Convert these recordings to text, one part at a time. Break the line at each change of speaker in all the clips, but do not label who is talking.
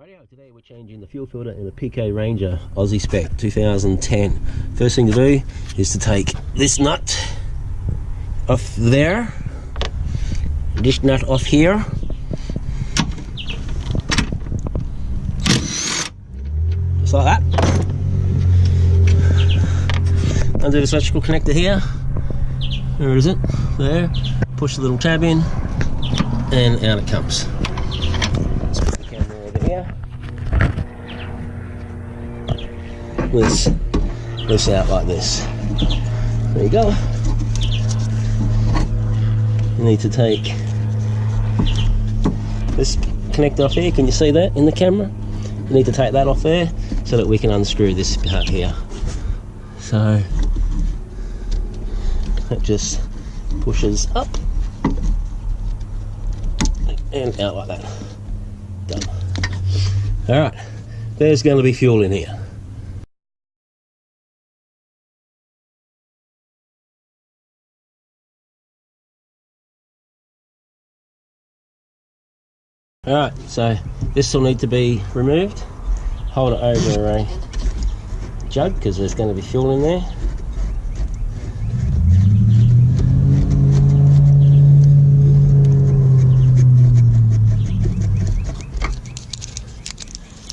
Radio, today we're changing the fuel filter in a PK Ranger Aussie Spec 2010. First thing to do is to take this nut off there, this nut off here, just like that. Undo this electrical connector here. Where is it? There. Push the little tab in and out it comes. Let's put the camera over here. Lifts out like this. There you go. You need to take this connector off here. Can you see that in the camera? You need to take that off there so that we can unscrew this part here. So that just pushes up and out like that. Done. Alright, there's going to be fuel in here. Alright, so this will need to be removed. Hold it over a jug because there's going to be fuel in there.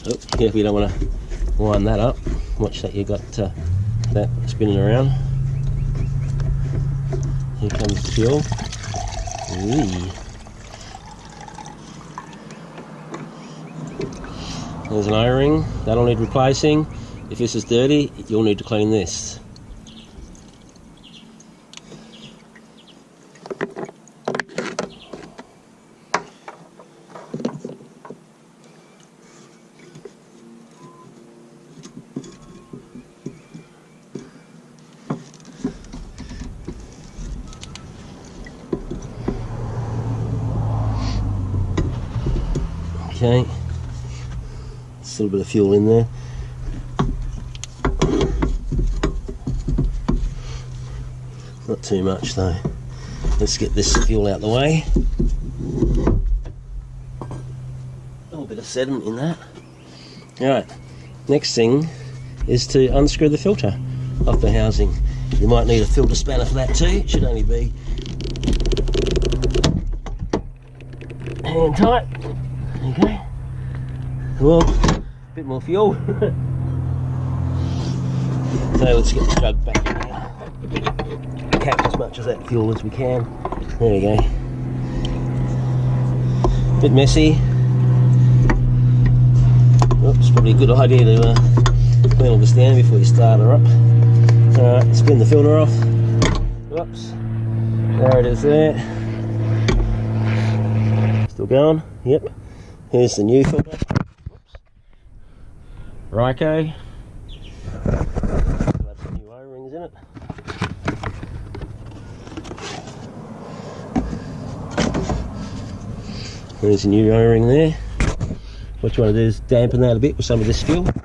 Oh, if you don't want to wind that up, watch that, you got that spinning around. Here comes the fuel. Ooh. There's an O-ring, that'll need replacing. If this is dirty, you'll need to clean this. Okay. A little bit of fuel in there. Not too much though. Let's get this fuel out the way. A little bit of sediment in that. Alright, next thing is to unscrew the filter off the housing. You might need a filter spanner for that too. It should only be hand tight. Okay. Well, a bit more fuel. So let's get the jug back in here. Cap as much of that fuel as we can. There we go. Bit messy. Oops, probably a good idea to clean all this down before you start her up. Alright, spin the filter off. Whoops. There it is there. Still going? Yep. Here's the new filter. Ryko. Have some new O-rings in it. There's a new O-ring there. What you want to do is dampen that a bit with some of this fuel. Got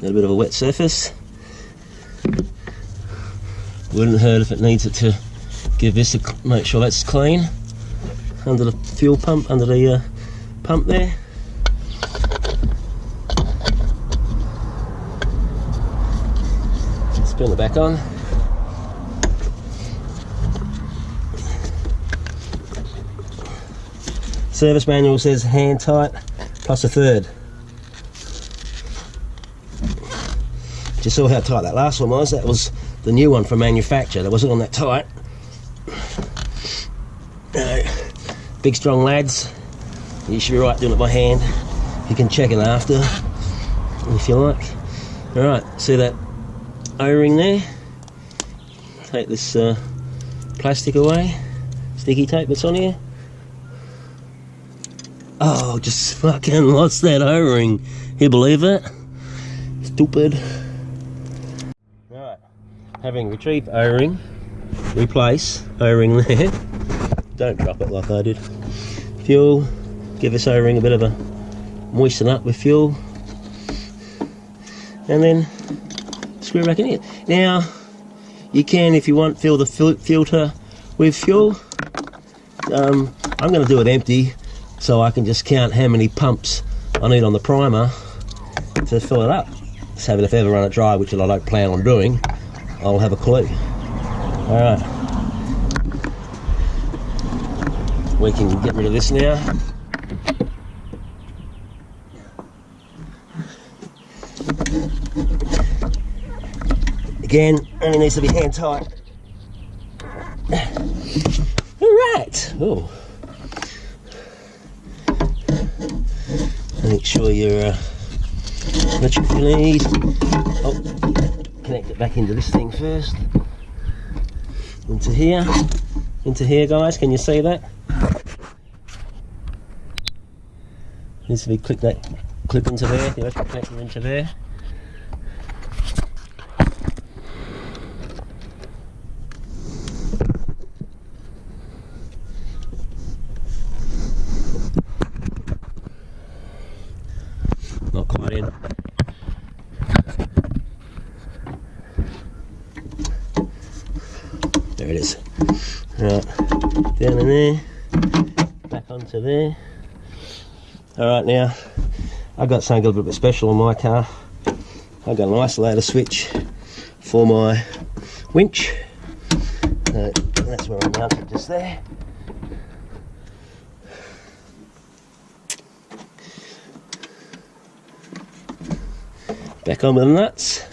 a bit of a wet surface. Wouldn't hurt if it needs it to give this a, make sure that's clean under the fuel pump, under the pump there. Spin it back on. Service manual says hand tight plus a third. You saw how tight that last one was. That was the new one from manufacture. That wasn't on that tight. Big strong lads, you should be right doing it by hand. You can check it after if you like. Alright, see that O-ring there? Take this plastic away, sticky tape that's on here. Oh, just fucking lost that O-ring. You believe it? Stupid. Right, having retrieved O-ring, replace O-ring there. Don't drop it like I did. Fuel, give this O-ring a bit of a moisten up with fuel, and then screw it back in here. Now, you can, if you want, fill the filter with fuel. I'm going to do it empty so I can just count how many pumps I need on the primer to fill it up. So if I ever run it dry, which I don't plan on doing, I'll have a clue. Alright. We can get rid of this now. Again, only needs to be hand tight. Alright. Oh. Make sure your electric lead. Oh, connect it back into this thing first. Into here. Into here, guys. Can you see that? Needs to be clip into there. The electric connector into there. Not quite in. There it is. Right, down in there, back onto there. Alright, now I've got something a little bit special on my car. I've got an isolator switch for my winch. That's where I mount it, just there. Back on with the nuts.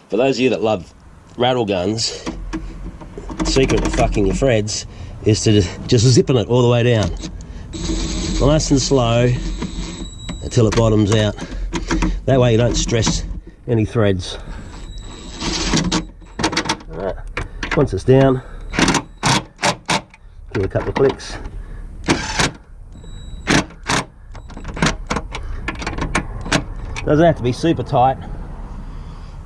For those of you that love rattle guns, the secret to fucking your threads is to just zipping it all the way down. Nice and slow until it bottoms out. That way you don't stress any threads. Alright, once it's down, give it a couple of clicks. Doesn't have to be super tight.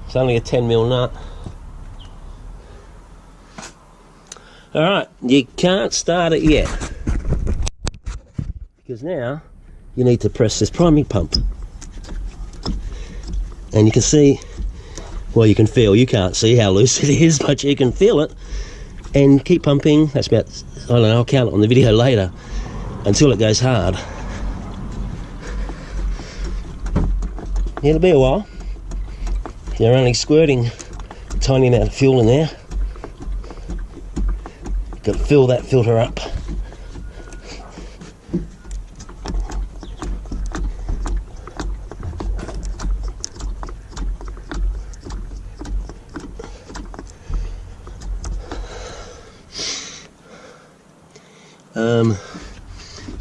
It's only a 10mm nut. Alright, you can't start it yet, because now you need to press this priming pump. And you can see, well, you can feel, you can't see how loose it is, but you can feel it. And keep pumping. That's about, I don't know, I'll count it on the video later, until it goes hard. It'll be a while. You're only squirting a tiny amount of fuel in there. Got to fill that filter up.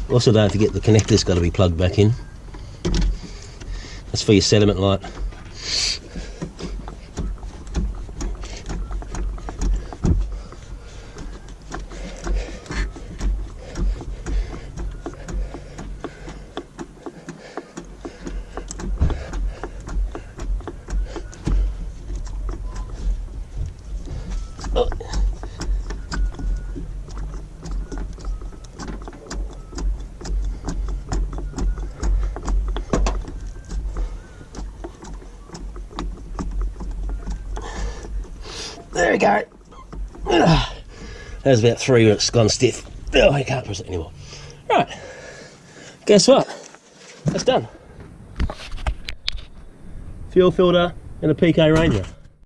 Also, don't forget the connector's got to be plugged back in. That's for your sediment light. Oh. There we go. There's about 3 when it's gone stiff. Oh, I can't press it anymore. Right. Guess what? That's done. Fuel filter and a PK Ranger.